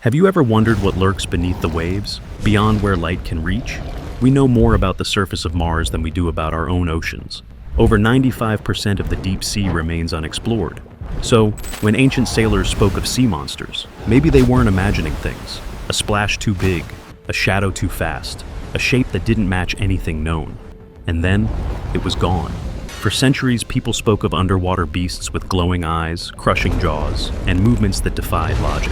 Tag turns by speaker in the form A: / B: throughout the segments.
A: Have you ever wondered what lurks beneath the waves, beyond where light can reach? We know more about the surface of Mars than we do about our own oceans. Over 95% of the deep sea remains unexplored. So, when ancient sailors spoke of sea monsters, maybe they weren't imagining things. A splash too big, a shadow too fast, a shape that didn't match anything known. And then, it was gone. For centuries, people spoke of underwater beasts with glowing eyes, crushing jaws, and movements that defied logic.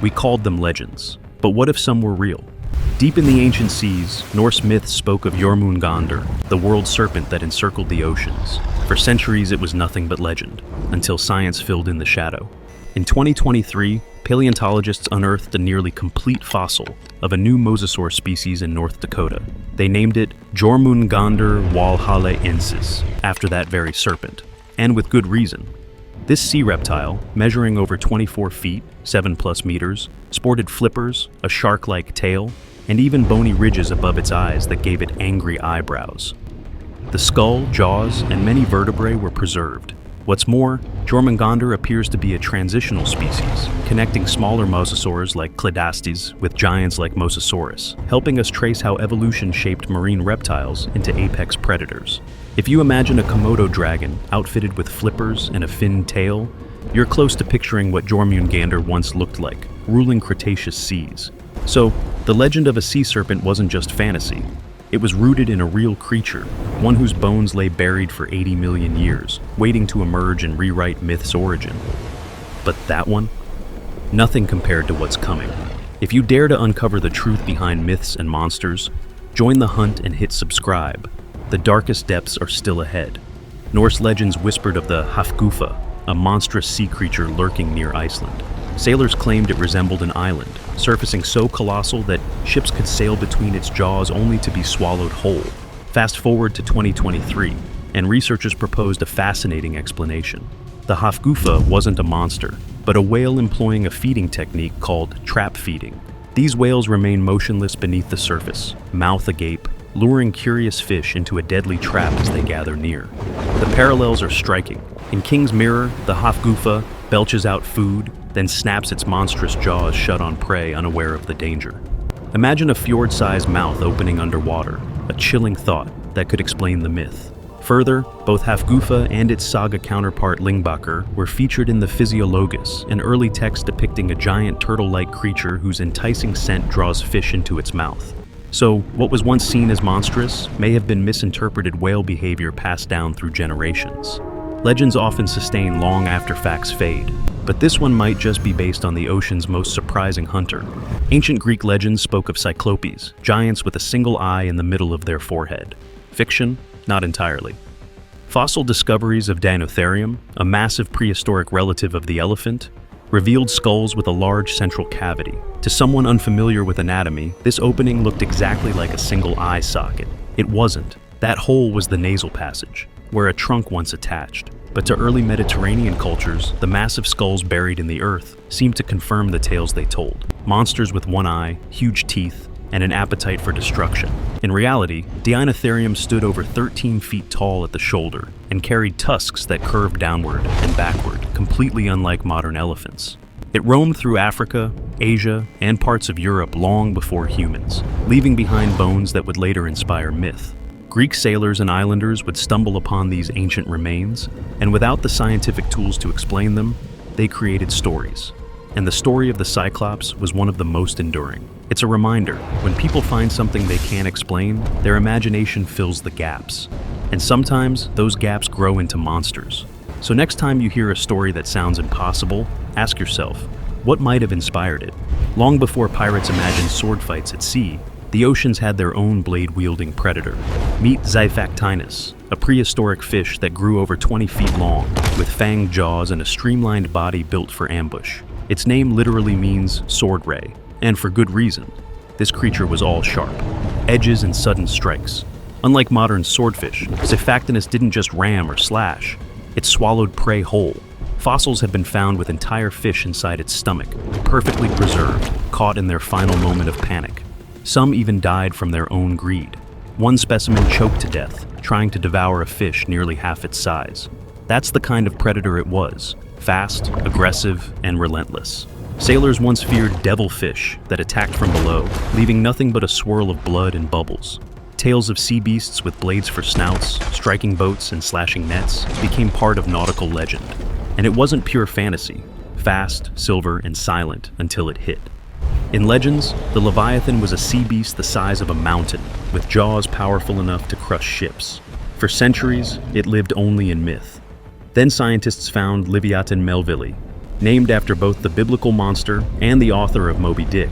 A: We called them legends. But what if some were real? Deep in the ancient seas, Norse myths spoke of Jormungandr, the world serpent that encircled the oceans. For centuries, it was nothing but legend, until science filled in the shadow. In 2023, paleontologists unearthed a nearly complete fossil of a new mosasaur species in North Dakota. They named it Jormungandr walhalleensis, after that very serpent, and with good reason. This sea reptile, measuring over 24 feet, 7+ meters, sported flippers, a shark-like tail, and even bony ridges above its eyes that gave it angry eyebrows. The skull, jaws, and many vertebrae were preserved. What's more, Jormungandr appears to be a transitional species, connecting smaller mosasaurs like Cladastes with giants like Mosasaurus, helping us trace how evolution shaped marine reptiles into apex predators. If you imagine a Komodo dragon outfitted with flippers and a finned tail, you're close to picturing what Jormungandr once looked like, ruling Cretaceous seas. So, the legend of a sea serpent wasn't just fantasy. It was rooted in a real creature, one whose bones lay buried for 80 million years, waiting to emerge and rewrite myth's origin. But that one? Nothing compared to what's coming. If you dare to uncover the truth behind myths and monsters, join the hunt and hit subscribe. The darkest depths are still ahead. Norse legends whispered of the Hafgufa, a monstrous sea creature lurking near Iceland. Sailors claimed it resembled an island, surfacing so colossal that ships could sail between its jaws only to be swallowed whole. Fast forward to 2023, and researchers proposed a fascinating explanation. The Hafgufa wasn't a monster, but a whale employing a feeding technique called trap feeding. These whales remain motionless beneath the surface, mouth agape, luring curious fish into a deadly trap as they gather near. The parallels are striking. In King's Mirror, the Hafgufa belches out food, then snaps its monstrous jaws shut on prey unaware of the danger. Imagine a fjord-sized mouth opening underwater, a chilling thought that could explain the myth. Further, both Hafgufa and its saga counterpart Lingbakker were featured in the Physiologus, an early text depicting a giant turtle-like creature whose enticing scent draws fish into its mouth. So, what was once seen as monstrous may have been misinterpreted whale behavior passed down through generations. Legends often sustain long after facts fade, but this one might just be based on the ocean's most surprising hunter. Ancient Greek legends spoke of Cyclopes, giants with a single eye in the middle of their forehead. Fiction? Not entirely. Fossil discoveries of Dinotherium, a massive prehistoric relative of the elephant, revealed skulls with a large central cavity. To someone unfamiliar with anatomy, this opening looked exactly like a single eye socket. It wasn't. That hole was the nasal passage, where a trunk once attached. But to early Mediterranean cultures, the massive skulls buried in the earth seemed to confirm the tales they told. Monsters with one eye, huge teeth, and an appetite for destruction. In reality, Dinotherium stood over 13 feet tall at the shoulder and carried tusks that curved downward and backward, completely unlike modern elephants. It roamed through Africa, Asia, and parts of Europe long before humans, leaving behind bones that would later inspire myth. Greek sailors and islanders would stumble upon these ancient remains, and without the scientific tools to explain them, they created stories. And the story of the Cyclopes was one of the most enduring. It's a reminder, when people find something they can't explain, their imagination fills the gaps. And sometimes, those gaps grow into monsters. So next time you hear a story that sounds impossible, ask yourself, what might have inspired it? Long before pirates imagined sword fights at sea, the oceans had their own blade-wielding predator. Meet Xiphactinus, a prehistoric fish that grew over 20 feet long, with fanged jaws and a streamlined body built for ambush. Its name literally means sword ray, and for good reason. This creature was all sharp, edges and sudden strikes. Unlike modern swordfish, Xiphactinus didn't just ram or slash, it swallowed prey whole. Fossils have been found with entire fish inside its stomach, perfectly preserved, caught in their final moment of panic. Some even died from their own greed. One specimen choked to death, trying to devour a fish nearly half its size. That's the kind of predator it was, fast, aggressive, and relentless. Sailors once feared devilfish that attacked from below, leaving nothing but a swirl of blood and bubbles. Tales of sea beasts with blades for snouts, striking boats and slashing nets became part of nautical legend. And it wasn't pure fantasy, fast, silver, and silent until it hit. In legends, the Leviathan was a sea beast the size of a mountain, with jaws powerful enough to crush ships. For centuries, it lived only in myth. Then scientists found Leviathan melvillei, named after both the biblical monster and the author of Moby Dick.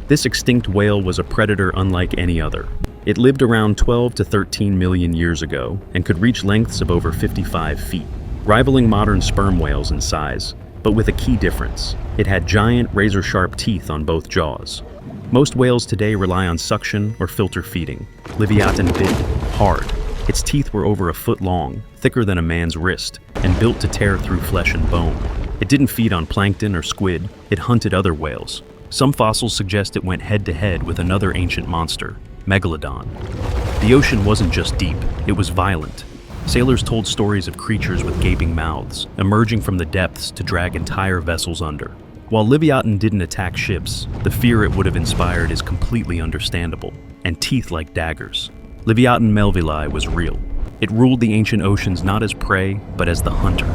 A: This extinct whale was a predator unlike any other. It lived around 12 to 13 million years ago and could reach lengths of over 55 feet, rivaling modern sperm whales in size, but with a key difference. It had giant, razor-sharp teeth on both jaws. Most whales today rely on suction or filter feeding. Leviathan bit hard. Its teeth were over a foot long, thicker than a man's wrist, and built to tear through flesh and bone. It didn't feed on plankton or squid, it hunted other whales. Some fossils suggest it went head-to-head with another ancient monster, Megalodon. The ocean wasn't just deep, it was violent. Sailors told stories of creatures with gaping mouths, emerging from the depths to drag entire vessels under. While Leviathan didn't attack ships, the fear it would have inspired is completely understandable, and teeth like daggers. Leviathan melvillei was real. It ruled the ancient oceans not as prey, but as the hunter.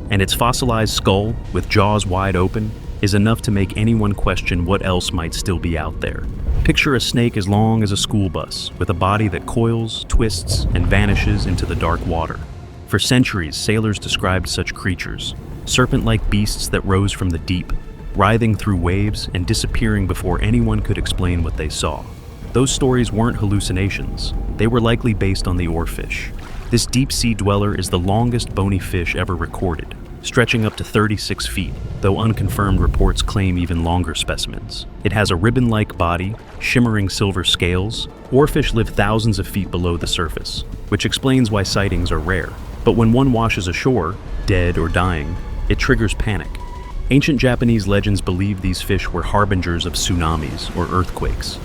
A: And its fossilized skull, with jaws wide open, is enough to make anyone question what else might still be out there. Picture a snake as long as a school bus, with a body that coils, twists, and vanishes into the dark water. For centuries, sailors described such creatures, serpent-like beasts that rose from the deep, writhing through waves and disappearing before anyone could explain what they saw. Those stories weren't hallucinations. They were likely based on the oarfish. This deep-sea dweller is the longest bony fish ever recorded, stretching up to 36 feet, though unconfirmed reports claim even longer specimens. It has a ribbon-like body, shimmering silver scales. Oarfish live thousands of feet below the surface, which explains why sightings are rare. But when one washes ashore, dead or dying, it triggers panic. Ancient Japanese legends believed these fish were harbingers of tsunamis or earthquakes.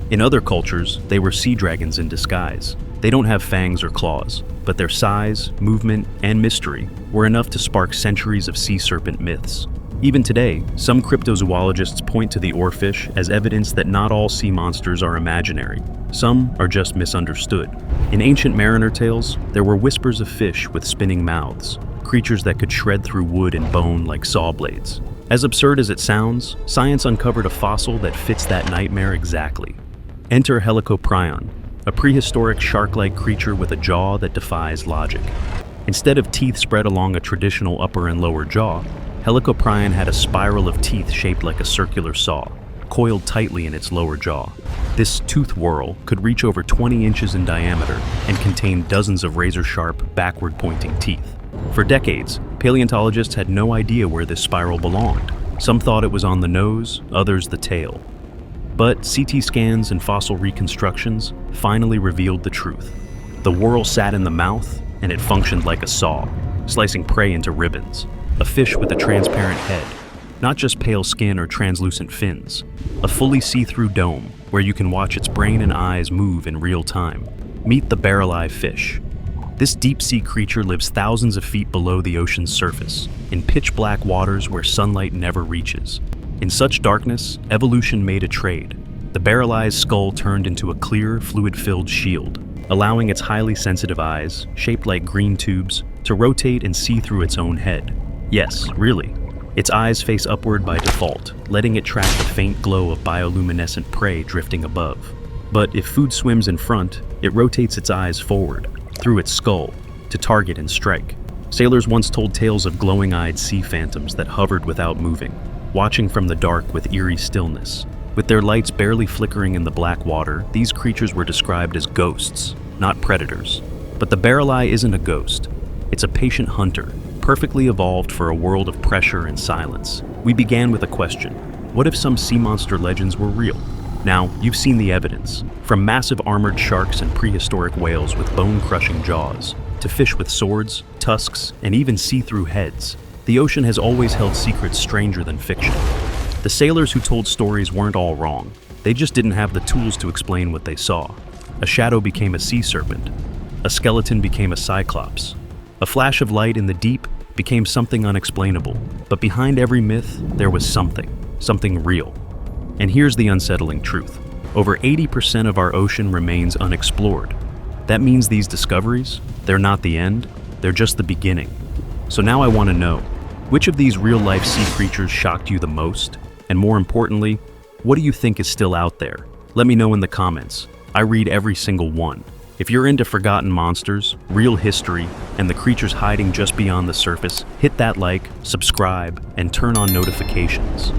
A: In other cultures, they were sea dragons in disguise. They don't have fangs or claws, but their size, movement, and mystery were enough to spark centuries of sea serpent myths. Even today, some cryptozoologists point to the oarfish as evidence that not all sea monsters are imaginary. Some are just misunderstood. In ancient mariner tales, there were whispers of fish with spinning mouths, creatures that could shred through wood and bone like saw blades. As absurd as it sounds, science uncovered a fossil that fits that nightmare exactly. Enter Helicoprion, a prehistoric shark-like creature with a jaw that defies logic. Instead of teeth spread along a traditional upper and lower jaw, Helicoprion had a spiral of teeth shaped like a circular saw, coiled tightly in its lower jaw. This tooth whorl could reach over 20 inches in diameter and contain dozens of razor-sharp, backward-pointing teeth. For decades, paleontologists had no idea where this spiral belonged. Some thought it was on the nose, others the tail. But CT scans and fossil reconstructions finally revealed the truth. The whorl sat in the mouth, and it functioned like a saw, slicing prey into ribbons. A fish with a transparent head, not just pale skin or translucent fins. A fully see-through dome, where you can watch its brain and eyes move in real time. Meet the barrel-eye fish. This deep-sea creature lives thousands of feet below the ocean's surface, in pitch-black waters where sunlight never reaches. In such darkness, evolution made a trade. The barrel-eye's skull turned into a clear, fluid-filled shield, allowing its highly sensitive eyes, shaped like green tubes, to rotate and see through its own head. Yes, really. Its eyes face upward by default, letting it track the faint glow of bioluminescent prey drifting above. But if food swims in front, it rotates its eyes forward, through its skull, to target and strike. Sailors once told tales of glowing-eyed sea phantoms that hovered without moving, watching from the dark with eerie stillness. With their lights barely flickering in the black water, these creatures were described as ghosts, not predators. But the barrel-eye isn't a ghost. It's a patient hunter, perfectly evolved for a world of pressure and silence. We began with a question. What if some sea monster legends were real? Now, you've seen the evidence. From massive armored sharks and prehistoric whales with bone-crushing jaws, to fish with swords, tusks, and even see-through heads. The ocean has always held secrets stranger than fiction. The sailors who told stories weren't all wrong. They just didn't have the tools to explain what they saw. A shadow became a sea serpent. A skeleton became a cyclops. A flash of light in the deep became something unexplainable. But behind every myth, there was something something real. And here's the unsettling truth. Over 80% of our ocean remains unexplored. That means these discoveries, they're not the end, they're just the beginning. So now I want to know, which of these real-life sea creatures shocked you the most? And more importantly, what do you think is still out there? Let me know in the comments. I read every single one. If you're into forgotten monsters, real history, and the creatures hiding just beyond the surface, hit that like, subscribe, and turn on notifications.